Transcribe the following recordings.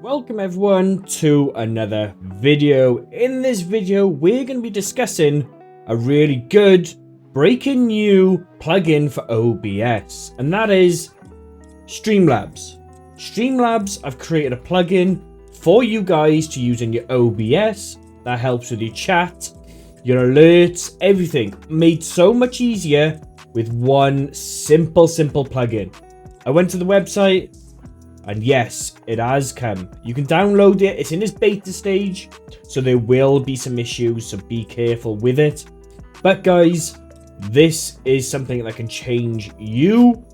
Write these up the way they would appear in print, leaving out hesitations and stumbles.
Welcome everyone to another video. In this video, we're going to be discussing a really good breaking new plugin for OBS, and that is Streamlabs. Streamlabs, I've created a plugin for you guys to use in your OBS that helps with your chat, your alerts, everything made so much easier with one simple plugin. I went to the website, and yes, it has come. You can download it. It's in its beta stage, so there will be some issues, so be careful with it. But guys, this is something that can change you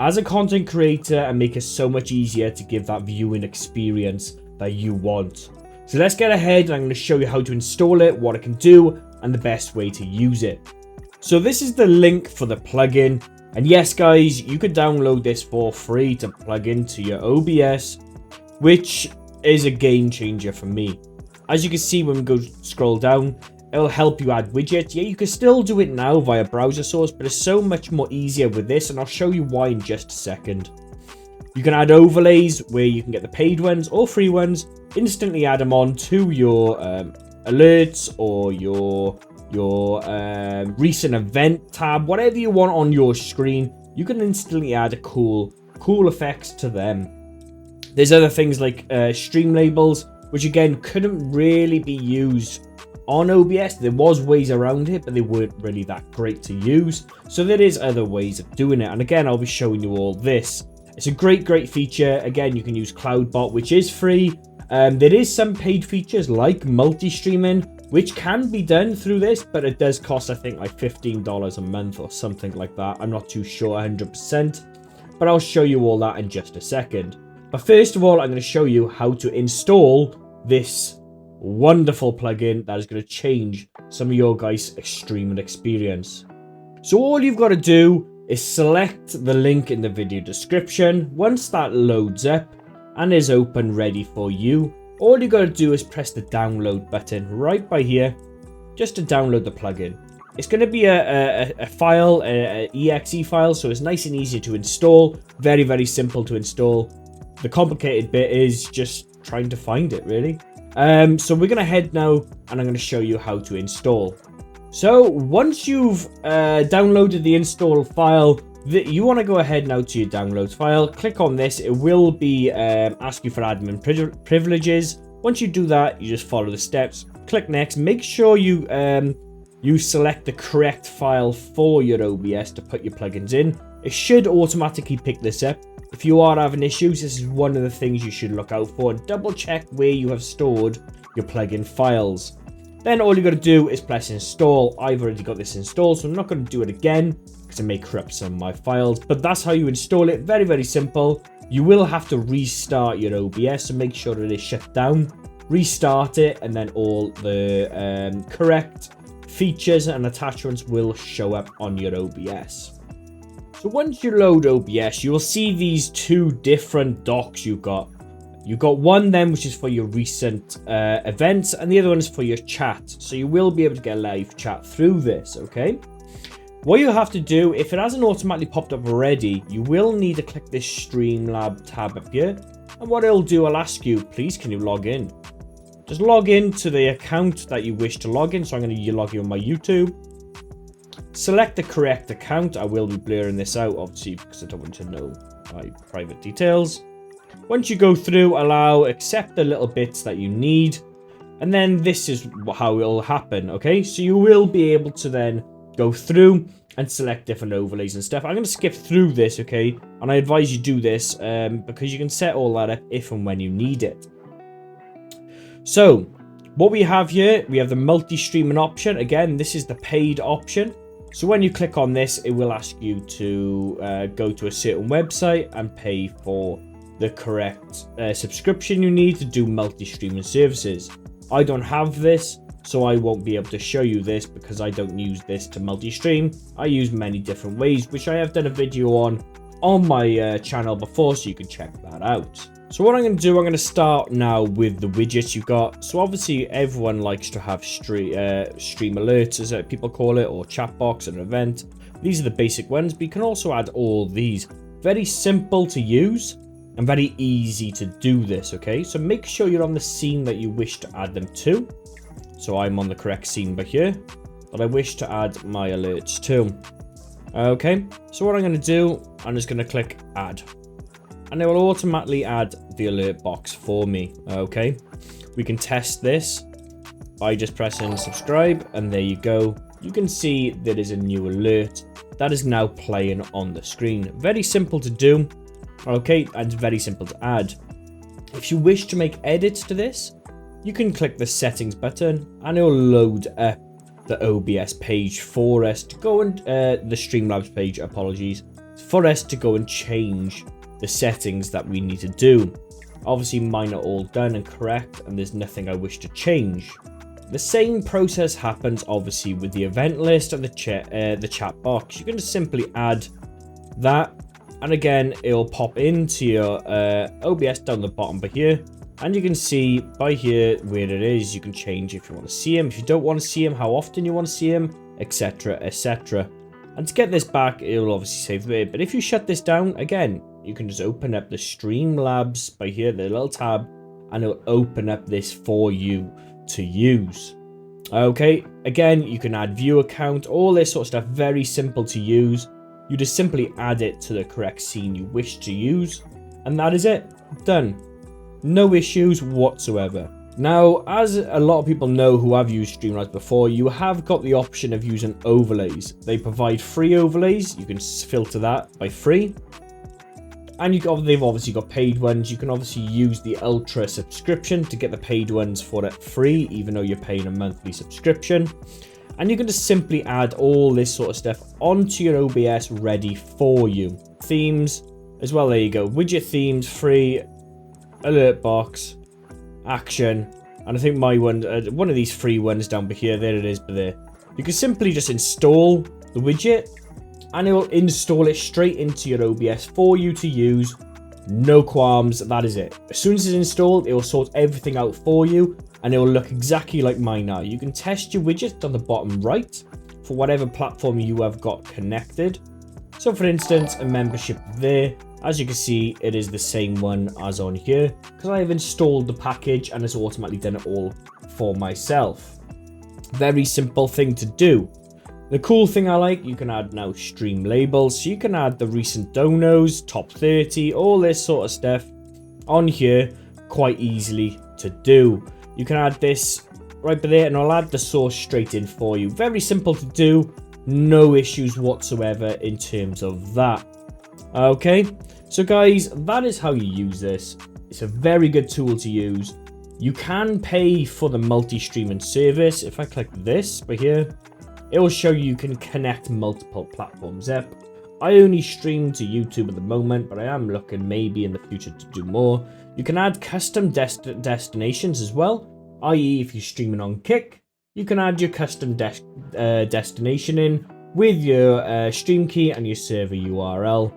as a content creator and make it so much easier to give that viewing experience that you want. So let's get ahead, and I'm going to show you how to install it, what it can do, and the best way to use it. So this is the link for the plugin. And yes, guys, you could download this for free to plug into your OBS, which is a game changer for me. As you can see when we go scroll down, it'll help you add widgets. Yeah, you can still do it now via browser source, but it's so much more easier with this, and I'll show you why in just a second. You can add overlays where you can get the paid ones or free ones, instantly add them on to your alerts or your recent event tab, whatever you want on your screen. You can instantly add cool effects to them. There's other things like stream labels, which again couldn't really be used on OBS. There was ways around it, but they weren't really that great to use, so there is other ways of doing it, and again I'll be showing you all this. It's a great feature. Again, you can use CloudBot, which is free. There is some paid features like multi-streaming, which can be done through this, but it does cost, I think, like $15 a month or something like that. I'm not too sure 100%, but I'll show you all that in just a second. But first of all, I'm going to show you how to install this wonderful plugin that is going to change some of your guys' streaming experience. So all you've got to do is select the link in the video description. Once that loads up and is open ready for you, all you got to do is press the download button right by here, just to download the plugin. It's going to be a file, an exe file, so it's nice and easy to install. Very simple to install. The complicated bit is just trying to find it, really. So we're going to head now, and I'm going to show you how to install. So once you've downloaded the install file, you want to go ahead now to your downloads file, click on this. It will be ask you for admin privileges. Once you do that, you just follow the steps, click next. Make sure you select the correct file for your OBS to put your plugins in. It should automatically pick this up. If you are having issues, this is one of the things you should look out for. Double check where you have stored your plugin files. Then all you got to do is press install. I've already got this installed, so I'm not going to do it again because it may corrupt some of my files. But that's how you install it. Very simple. You will have to restart your OBS, so make sure it is shut down. Restart it, and then all the correct features and attachments will show up on your OBS. So once you load OBS, you will see these two different docs you've got. You've got one then which is for your recent events, and the other one is for your chat. So you will be able to get live chat through this, okay? What you have to do, if it hasn't automatically popped up already, you will need to click this Streamlabs tab up here. And what it'll do, I'll ask you, please can you log in? Just log in to the account that you wish to log in. So I'm going to log in on my YouTube. Select the correct account. I will be blurring this out, obviously, because I don't want to know my private details. Once you go through, accept the little bits that you need, and then this is how it'll happen, okay? So you will be able to then go through and select different overlays and stuff. I'm going to skip through this, okay? And I advise you do this because you can set all that up if and when you need it. So what we have here, we have the multi-streaming option. Again, this is the paid option. So when you click on this, it will ask you to go to a certain website and pay for the correct subscription you need to do multi-streaming services. I don't have this, so I won't be able to show you this because I don't use this to multi-stream. I use many different ways, which I have done a video on my channel before, so you can check that out. So what I'm going to do, I'm going to start now with the widgets you've got. So obviously everyone likes to have stream alerts, as people call it, or chat box and event. These are the basic ones, but you can also add all these. Very simple to use. and very easy to do this, okay? So make sure you're on the scene that you wish to add them to. So I'm on the correct scene by here that I wish to add my alerts to. Okay, so what I'm going to do, I'm just going to click add. And it will automatically add the alert box for me, okay? We can test this by just pressing subscribe, and there you go. You can see there is a new alert that is now playing on the screen. Very simple to do, okay, and very simple to add. If you wish to make edits to this, you can click the settings button and it will load up the OBS page for us to go and, the Streamlabs page, apologies, for us to go and change the settings that we need to do. Obviously mine are all done and correct and there's nothing I wish to change. The same process happens obviously with the event list and the chat box. You can just simply add that, and again it'll pop into your OBS down the bottom by here, and you can see by here where it is. You can change if you want to see him, if you don't want to see him, how often you want to see him, etc, etc. And to get this back, it'll obviously save there. But if you shut this down, again, you can just open up the Streamlabs by here, the little tab, and it'll open up this for you to use. Okay, again, you can add viewer count, all this sort of stuff, very simple to use. You just simply add it to the correct scene you wish to use, and that is it. Done. No issues whatsoever. Now, as a lot of people know who have used Streamlabs before, you have got the option of using overlays. They provide free overlays. You can filter that by free. And they've obviously got paid ones. You can obviously use the Ultra subscription to get the paid ones for it free, even though you're paying a monthly subscription. And you can just simply add all this sort of stuff onto your OBS ready for you. Themes as well, there you go. Widget themes, free, alert box, action, and I think my one of these free ones down here, there it is, but there. You can simply just install the widget, and it will install it straight into your OBS for you to use. No qualms, that is it. As soon as it's installed, it will sort everything out for you, and it will look exactly like mine now. You can test your widgets on the bottom right for whatever platform you have got connected. So for instance, a membership there, as you can see, it is the same one as on here, because I have installed the package and it's automatically done it all for myself. Very simple thing to do. The cool thing I like, you can add now stream labels, so you can add the recent donos, top 30, all this sort of stuff on here quite easily to do. You can add this right there and I'll add the source straight in for you. Very simple to do, no issues whatsoever in terms of that. Okay, so guys, that is how you use this. It's a very good tool to use. You can pay for the multi-streaming service. If I click this by here, it will show you can connect multiple platforms up. I only stream to YouTube at the moment, but I am looking maybe in the future to do more. You can add custom destinations as well, i.e. if you're streaming on Kick, you can add your custom destination in with your stream key and your server URL.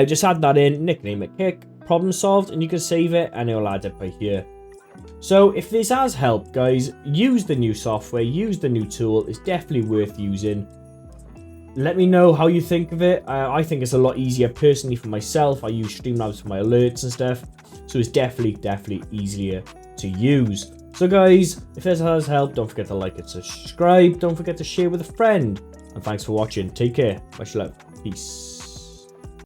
Just add that in, nickname it Kick, problem solved, and you can save it and it will add it by here. So if this has helped, guys, use the new software, use the new tool. It's definitely worth using. Let me know how you think of it. I think it's a lot easier personally for myself. I use Streamlabs for my alerts and stuff, so it's definitely easier to use. So guys, if this has helped, don't forget to like and subscribe. Don't forget to share with a friend. And thanks for watching. Take care. Much love. Peace.